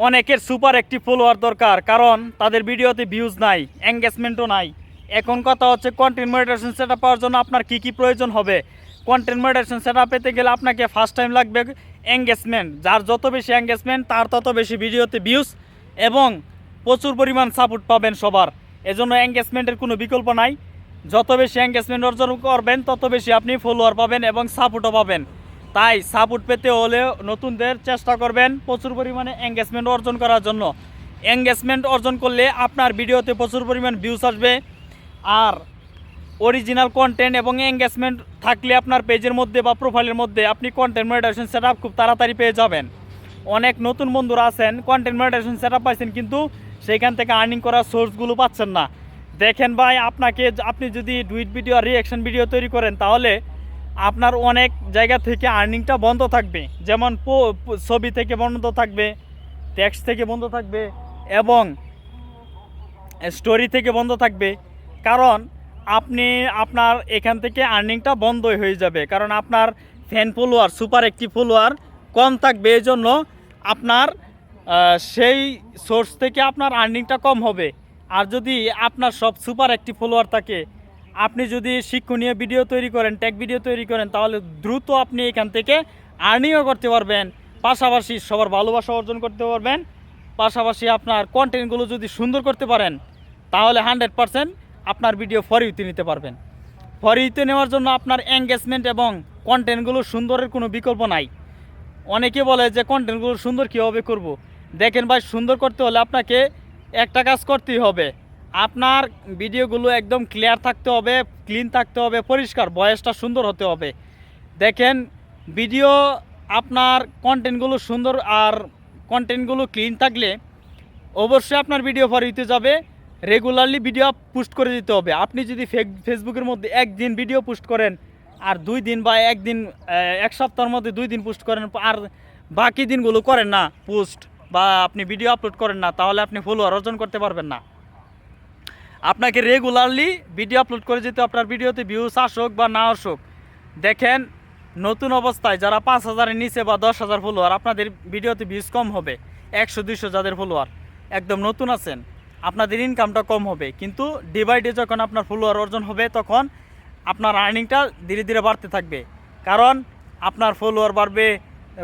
অনেকের সুপার একটি ফলোয়ার দরকার, কারণ তাদের ভিডিওতে ভিউজ নাই, এঙ্গেজমেন্টও নাই। এখন কথা হচ্ছে কন্টেন্ট মনিটাইজেশন সেটআপ পাওয়ার জন্য আপনার কি কি প্রয়োজন হবে। কন্টেন্ট মনিটাইজেশন সেটআপ পেতে গেলে আপনাকে ফার্স্ট টাইম লাগবে এঙ্গেজমেন্ট। যার যত বেশি এঙ্গেজমেন্ট তার তত বেশি ভিডিওতে ভিউজ এবং প্রচুর পরিমাণ সাপোর্ট পাবেন সবার। এজন্য এঙ্গেজমেন্টের কোনো বিকল্প নাই। যত বেশি এঙ্গেজমেন্ট অর্জন করবেন তত বেশি আপনি ফলোয়ার পাবেন এবং সাপোর্টও পাবেন। তাই সাপোর্ট পেতে হলে নতুনদের চেষ্টা করবেন প্রচুর পরিমাণে এঙ্গেজমেন্ট অর্জন করার জন্য। এঙ্গেজমেন্ট অর্জন করলে আপনার ভিডিওতে প্রচুর পরিমাণ ভিউজ আসবে। আর অরিজিনাল কন্টেন্ট এবং এঙ্গেজমেন্ট থাকলে আপনার পেজের মধ্যে বা প্রোফাইলের মধ্যে আপনি কন্টেন্ট মনিটাইজেশন সেটআপ খুব তাড়াতাড়ি পেয়ে যাবেন। অনেক নতুন বন্ধুরা আছেন কন্টেন্ট মনিটাইজেশন সেটআপ পাইছেন, কিন্তু সেইখান থেকে আর্নিং করার সোর্সগুলো পাচ্ছেন না। দেখেন ভাই, আপনি যদি ডুইট ভিডিও আর রিঅ্যাকশন ভিডিও তৈরি করেন তাহলে আপনার অনেক জায়গা থেকে আর্নিংটা বন্ধ থাকবে। যেমন ছবি থেকে বন্ধ থাকবে, টেক্সট থেকে বন্ধ থাকবে এবং স্টোরি থেকে বন্ধ থাকবে। কারণ আপনার এখান থেকে আর্নিংটা বন্ধই হয়ে যাবে, কারণ আপনার ফ্যান ফলোয়ার সুপার একটি ফলোয়ার কম থাকবে। এই জন্য আপনার সেই সোর্স থেকে আপনার আর্নিংটা কম হবে। আর যদি আপনার সব সুপার একটি ফলোয়ার থাকে, আপনি যদি শিক্ষণীয় ভিডিও তৈরি করেন, টেক ভিডিও তৈরি করেন, তাহলে দ্রুত আপনি এখান থেকে আর্নিংও করতে পারবেন, পাশাপাশি সবার ভালোবাসা অর্জন করতে পারবেন। পাশাপাশি আপনার কন্টেন্টগুলো যদি সুন্দর করতে পারেন তাহলে 100% আপনার ভিডিও ফর ইউতে নিতে পারবেন। ফর ইউতে নেওয়ার জন্য আপনার এঙ্গেজমেন্ট এবং কন্টেন্টগুলো সুন্দরের কোনো বিকল্প নাই। অনেকে বলে যে কন্টেন্টগুলো সুন্দর কীভাবে করব। দেখেন ভাই, সুন্দর করতে হলে আপনাকে একটা কাজ করতেই হবে। আপনার ভিডিওগুলো একদম ক্লিয়ার থাকতে হবে, ক্লিন থাকতে হবে, পরিষ্কার, ভয়েসটা সুন্দর হতে হবে। দেখেন, ভিডিও আপনার কন্টেন্টগুলো সুন্দর আর কন্টেন্টগুলো ক্লিন থাকলে অবশ্যই আপনার ভিডিও ফর ইউতে যাবে। রেগুলারলি ভিডিও পোস্ট করে দিতে হবে। আপনি যদি ফেসবুকের মধ্যে একদিন ভিডিও পোস্ট করেন আর 2 দিন বা একদিন, এক সপ্তাহের মধ্যে 2 দিন পোস্ট করেন আর বাকি দিনগুলো করেন না পোস্ট বা আপনি ভিডিও আপলোড করেন না, তাহলে আপনি ফলোয়ার অর্জন করতে পারবেন না। আপনাকে রেগুলারলি ভিডিও আপলোড করে যেতে, আপনার ভিডিওতে ভিউজ আসুক বা না আসুক। দেখেন, নতুন অবস্থায় যারা 5,000-এর নিচে বা 10,000 ফলোয়ার, আপনাদের ভিডিওতে ভিউজ কম হবে। 100-200 যাদের ফলোয়ার একদম নতুন আছেন, আপনাদের ইনকামটা কম হবে। কিন্তু ডে বাই ডে যখন আপনার ফলোয়ার অর্জন হবে তখন আপনার আর্নিংটা ধীরে ধীরে বাড়তে থাকবে। কারণ আপনার ফলোয়ার বাড়বে,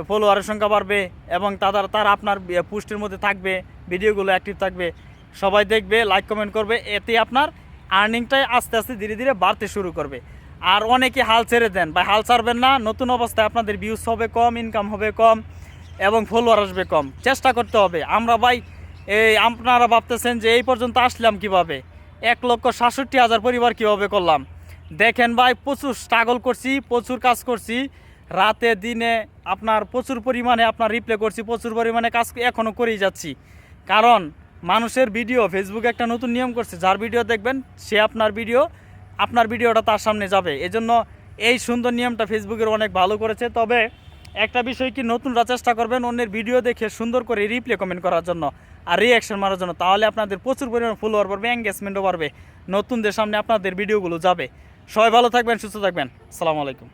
ফলোয়ারের সংখ্যা বাড়বে এবং তারা আপনার পোস্টের মধ্যে থাকবে, ভিডিওগুলো অ্যাক্টিভ থাকবে, সবাই দেখবে, লাইক কমেন্ট করবে। এতে আপনার আর্নিংটাই আস্তে আস্তে ধীরে ধীরে বাড়তে শুরু করবে। আর অনেকে হাল ছেড়ে দেন, বা হাল ছাড়বেন না। নতুন অবস্থায় আপনাদের ভিউজ হবে কম, ইনকাম হবে কম এবং ফলোয়ার আসবে কম। চেষ্টা করতে হবে। আমরা ভাই, আপনারা ভাবতেছেন যে এই পর্যন্ত আসলাম কিভাবে, 1,67,000 পরিবার কিভাবে করলাম। দেখেন ভাই, প্রচুর স্ট্রাগল করছি, প্রচুর কাজ করছি, রাতে দিনে আপনার প্রচুর পরিমাণে আপনার রিপ্লে করছি, প্রচুর পরিমাণে কাজ এখনও করেই যাচ্ছি। কারণ মানুষের ভিডিও, ফেসবুক একটা নতুন নিয়ম করছে, যার ভিডিও দেখবেন সে আপনার ভিডিওটা তার সামনে যাবে। এজন্য এই সুন্দর নিয়মটা ফেসবুকের অনেক ভালো করেছে। তবে একটা বিষয় কি, নতুনরা চেষ্টা করবেন অন্যের ভিডিও দেখে সুন্দর করে রিপ্লে কমেন্ট করার জন্য আর রিঅ্যাকশন মারার জন্য। তাহলে আপনাদের প্রচুর পরিমাণ ফলোয়ার বাড়বে, এঙ্গেজমেন্টও বাড়বে, নতুনদের সামনে আপনাদের ভিডিওগুলো যাবে। সবাই ভালো থাকবেন, সুস্থ থাকবেন। আসসালামু আলাইকুম।